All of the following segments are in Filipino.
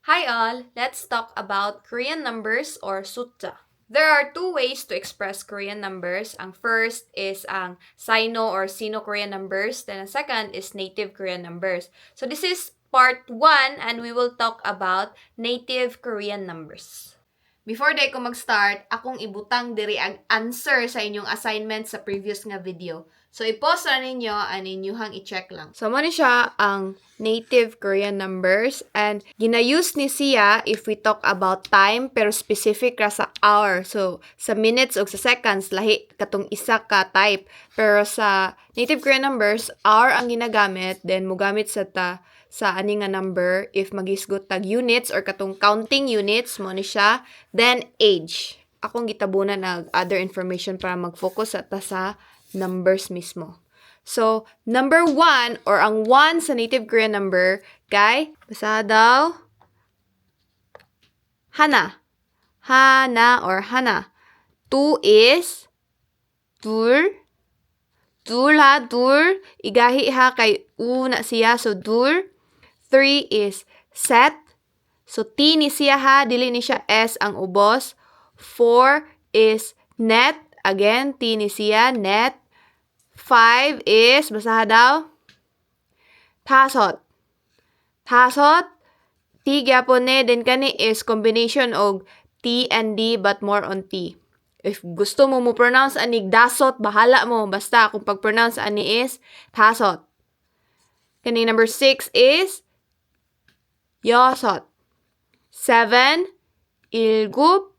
Hi all, let's talk about Korean numbers or 숫자. There are two ways to express Korean numbers. Ang first is ang Sino or Sino-Korean numbers. Then ang second is native Korean numbers. So this is part 1 and we will talk about native Korean numbers. Before day ko mag-start, akong ibutang diri ang answer sa inyong assignment sa previous nga video. So, i-pause na ninyo and inyuhang i-check lang. So, mo ni siya ang native Korean numbers and ginayuse ni siya if we talk about time pero specific ra sa hour. So, sa minutes o sa seconds, lahi katong isa ka type. Pero sa native Korean numbers, hour ang ginagamit, then mugamit sa ani nga number if magisgot tag units or katong counting units mo ni siya, then age. Akong gitabunan ng other information para mag-focus sa numbers mismo. So, number 1 or ang 1 sa native Korean number, kay basa daw hana. Hana or hana. 2 is 둘. 둘 ha, 둘. Igahi ha kay una siya, so 둘. 3 is set. So, T ni siya ha, dili ni siya S ang ubos. 4 is net. Again, T ni siya, net. 5 is, basaha daw, 다섯. 다섯. T gyapon ne, then kani is combination of T and D but more on T. If gusto mo pronounce ani dasot, bahala mo. Basta kung pag-pronounce ani is 다섯. Kani number 6 is 여섯. 7, 일곱.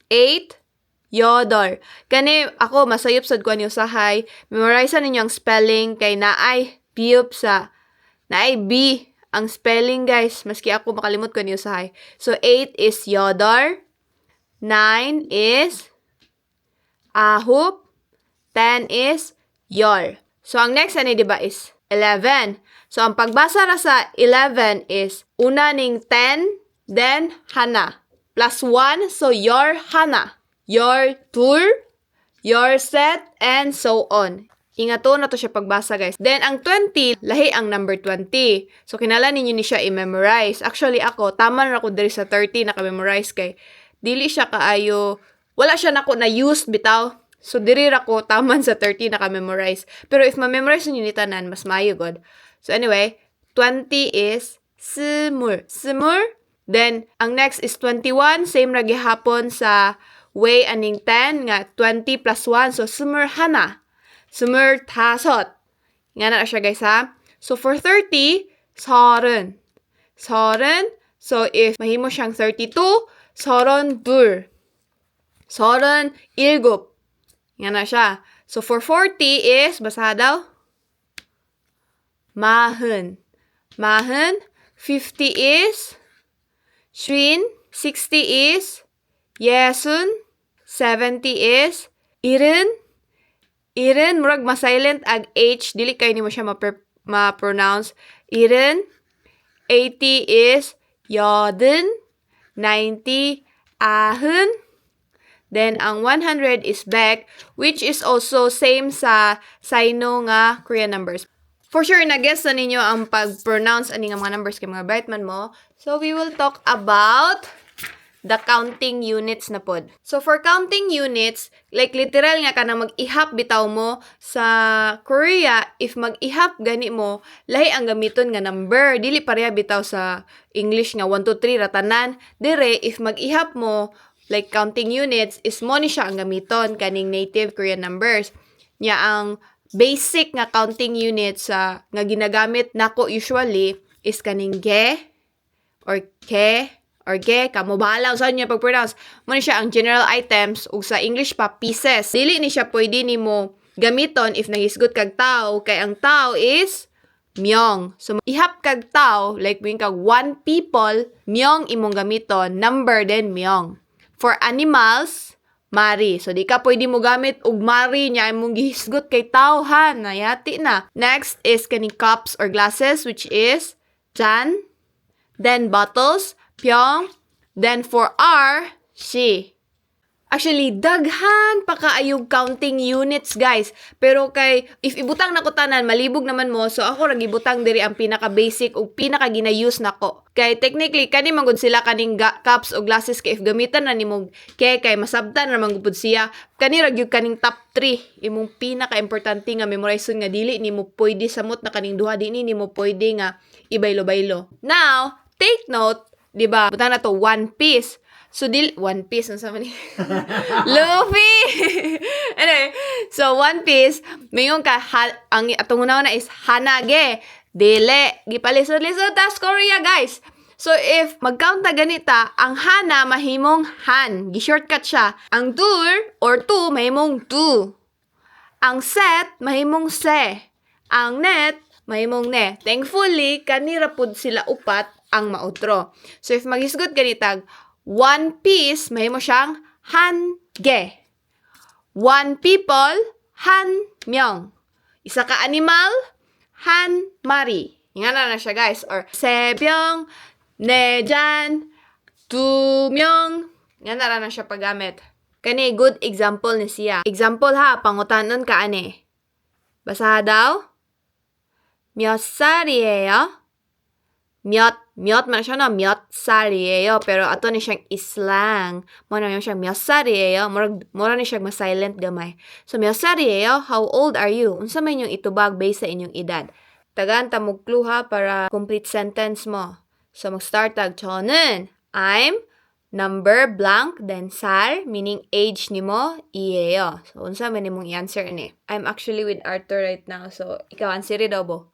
8, yodol. Kani ako masayop sad ko niyo usahay. Memorize ninyo ang spelling kay naay piup sa naay B ang spelling guys. Maski ako makalimot ko niyo usahay. So 8 is yodol. 9 is ahup. 10 is yor. So ang next ani di ba is 11. So ang pagbasa ra sa 11 is una ning 10, then hana. Plus 1, so your hana, your 둘, your set, and so on. Ingato na to siya pagbasa, guys. Then, ang 20, lahi ang number 20. So, kinala ninyo ni siya i-memorize. Actually, ako, taman na ko diri sa 30 naka-memorize kay dili siya kaayo, wala siya nako na used bitaw. So, diri ra ko taman sa 30 naka-memorize. Pero if ma-memorize ninyo ni tanan, mas maayo god. So, anyway, 20 is 스물. 스물. Then, ang next is 21. Same ra gihapon sa way aning 10 nga 20 plus 1. So, 스물하나. 스물다섯. Nga na siya guys ha. So, for 30, 서른. 서른. So, if mahimo siyang 32, 서른둘. 서른일곱. Nga na siya. So, for 40 is, basaha daw, 마흔. 마흔. 50 is, 쉰. 60 is, 예순. 70 is, 일흔. 일흔, murag ma-silent ag H, dili kayo ni mo siya ma-pronounce. 일흔. 80 is, 여든. 90, ahın. Then, ang 100 is back, which is also same sa Sino nga Korean numbers. For sure, na-guess na ninyo ang pag-pronounce ani nga mga numbers kay mga brightman mo. So, we will talk about the counting units na pod. So, for counting units, like literal nga ka na mag-ihap bitaw mo sa Korea, if mag-ihap gani mo, lahi ang gamiton nga number. Dili pareha bitaw sa English nga 1, 2, 3, ratanan. Dire, if mag-ihap mo, like counting units, is mo ni siya ang gamiton kaning native Korean numbers. Nya ang basic nga counting units nga ginagamit nako usually is kaning ge or ke or ge, kamo bahala sa niya pag-pronounce. Mo ni siya ang general items ug sa English pa pieces. Dili ni siya pwede nimo gamiton if nahisgot kag tao kay ang tao is myong. So ihap kag tao like wing kag one people, myong imong gamiton, number then myong. For animals, mari. So, di ka pwede mo gamit og mari niya imong gihisgot kay tao ha. Nayati na. Next is kaning cups or glasses which is jan. Then bottles, pyong. Then for R, shi. Actually, daghan pa kaayog counting units, guys. Pero kay, if ibutang na ko tanan, malibog naman mo. So, ako lang ibutang diri ang pinaka-basic o pinaka-gina-use na ko. Kay, technically, kani magud sila kaning cups o glasses kay if gamitan na nimong kay masabtan na manggupod siya. Kani ragyog kaning top 3. Imong pinaka-importante nga memorize nga dili nimo pwede samot na kaning duha dinhi nimo pwede nga ibaylo-baylo. Now, take note, di ba? Butang na to One Piece. So, One Piece, ano sa mani? Luffy! Anyway, so, One Piece, mayroon ka, ang atong una is Hanage, dili, gipalisod-lisod, tas Korea, guys. So, if mag-count na ganita, ang Hana, mahimong Han, gi-shortcut siya. Ang tour, or two, mahimong tu. Ang set, mahimong se. Ang net, mahimong ne. Thankfully, kanira pud sila upat ang mautro. So, if magisgot ganitag, One Piece, mahimo siyang Han-ge. One people, Han-myong. Isa ka animal, Han-mari. Nga na siya, guys. Or, sebyong, nejan, tumyong. Nga na siya paggamit. Kani, good example ni siya. Example ha, pangutanon ka ane. Basa daw. 몇 살이에요? 몇 man siya na, 몇 살이에요. Pero ato ni siyang islang. Muna yung siyang 몇 살이에요. Mura ni siyang mas-silent gamay. So, 몇 살이에요? How old are you? Unsa man yung itubag based sa inyong edad. Tagaan ta mo clue ha para complete sentence mo. So, mag-start tag, 저는, I'm, number blank, then 살, meaning age ni mo, 이에요. So, unsa man nimong i-answer ni? I'm actually with Arthur right now. So, ikaw answer daw bo.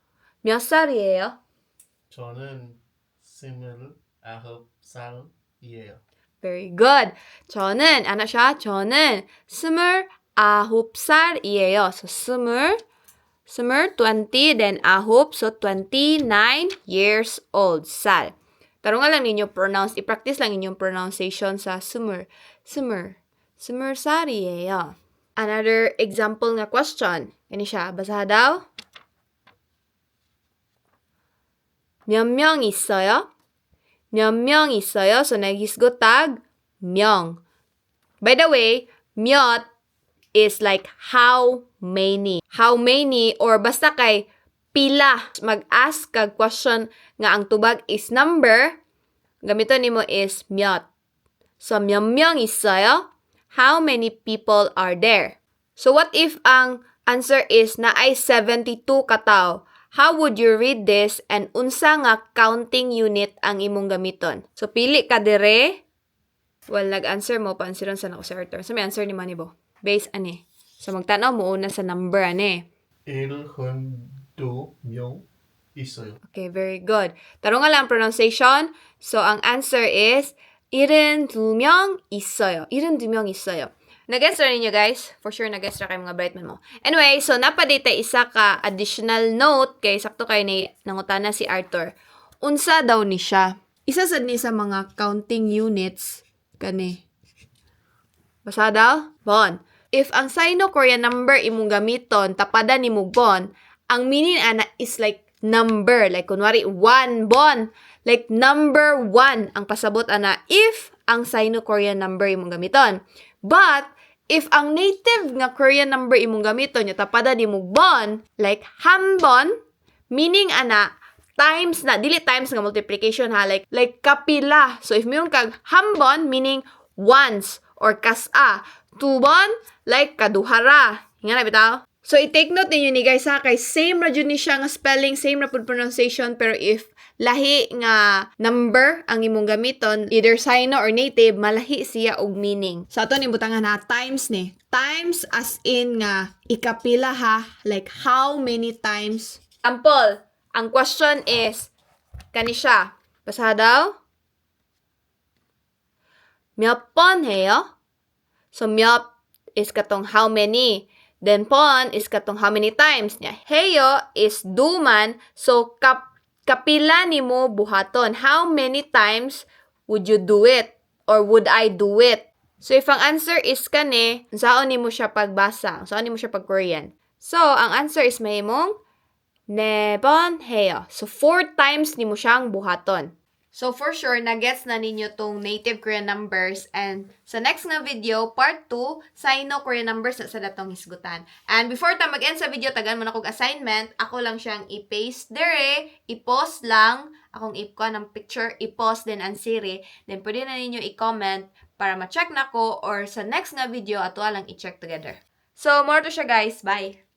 몇 살이에요? 저는 29살이에요. Very good. 저는, ano siya? 저는 29살이에요. So, 20, then ahop, so 29 years old. Sal. Tarungan lang ninyo pronounce, i-practice lang inyong pronunciation sa 20살이에요. Another example nga question. Ano siya? Basa daw? 몇 명 있어요? 몇 명 있어요? So, naghisgot tag, 명. By the way, 몇 is like how many. How many or basta kay pila. Mag-ask kag question nga ang tubag is number, gamiton nimo is 몇. So, 몇 명 있어요? How many people are there? So, what if ang answer is na ay 72 katao? How would you read this and unsa nga counting unit ang imong gamiton? So, pili ka dire. Well, nag-answer mo, pa-answeron sa nako si Arthur. So, may answer ni Manibo. Base, ane. So, magtanaw mo una sa number, ane. 72명 있어요. Okay, very good. Tarungan lang ang pronunciation. So, ang answer is 72명 있어요. 72명 있어요. Nag-guess na ninyo, guys. For sure, nag-guess na kayo mga brightman mo. Anyway, so napadita isa ka additional note kay sakto kayo ni nangutana si Arthur. Unsa daw ni siya? Isa sad ni sa mga counting units kani. Basa daw? Bon. If ang Sino-Korean number imong gamiton, tapada ni mo bon, ang meaning ana is like number. Like, kunwari, 1 bon. Like, number 1 ang pasabot ana if ang Sino-Korean number imong gamiton. But, if ang native nga Korean number imong gamiton, yung tapada ni mong bon, like, 한번, meaning ana, times na, dili times nga multiplication ha, like kapila. So, if mayroon kag 한번, meaning once, or kas-a. 2 bon, like kaduhara. Hinga na bitaw? So, i-take note ninyo ni guys ha, kay same ra jud ni siya nga spelling, same ra pud pronunciation, pero if lahi nga number ang imong gamiton, either Sino or native, malahi siya og meaning. So, ato ni butangan na times ni. Times as in nga ikapila ha, like how many times. Example, ang question is, kani siya. Basa daw? 몇 번 해요? So, 몇 is katong how many. Then, pon is katong how many times niya. Heyo is duman. So, kapila ni mo buhaton. How many times would you do it? Or would I do it? So, if ang answer is kani, saan ni mo siya pagbasa? Saan ni mo siya pag-Korean? So, ang answer is may mong 4번 해요. So, 4 times ni mo siyang buhaton. So, for sure, na-gets na ninyo tong native Korean numbers. And sa next nga video, part 2, Sino-Korean numbers na sa datong hisgutan. And before ta mag-end sa video, tagan mo na kong assignment. Ako lang siyang i-paste there, i-post lang. Akong ipko ng picture, i-post din ang siri. Then, pwede na ninyo i-comment para ma-check na ko. Or sa next nga video, ato lang i-check together. So, more to siya guys. Bye!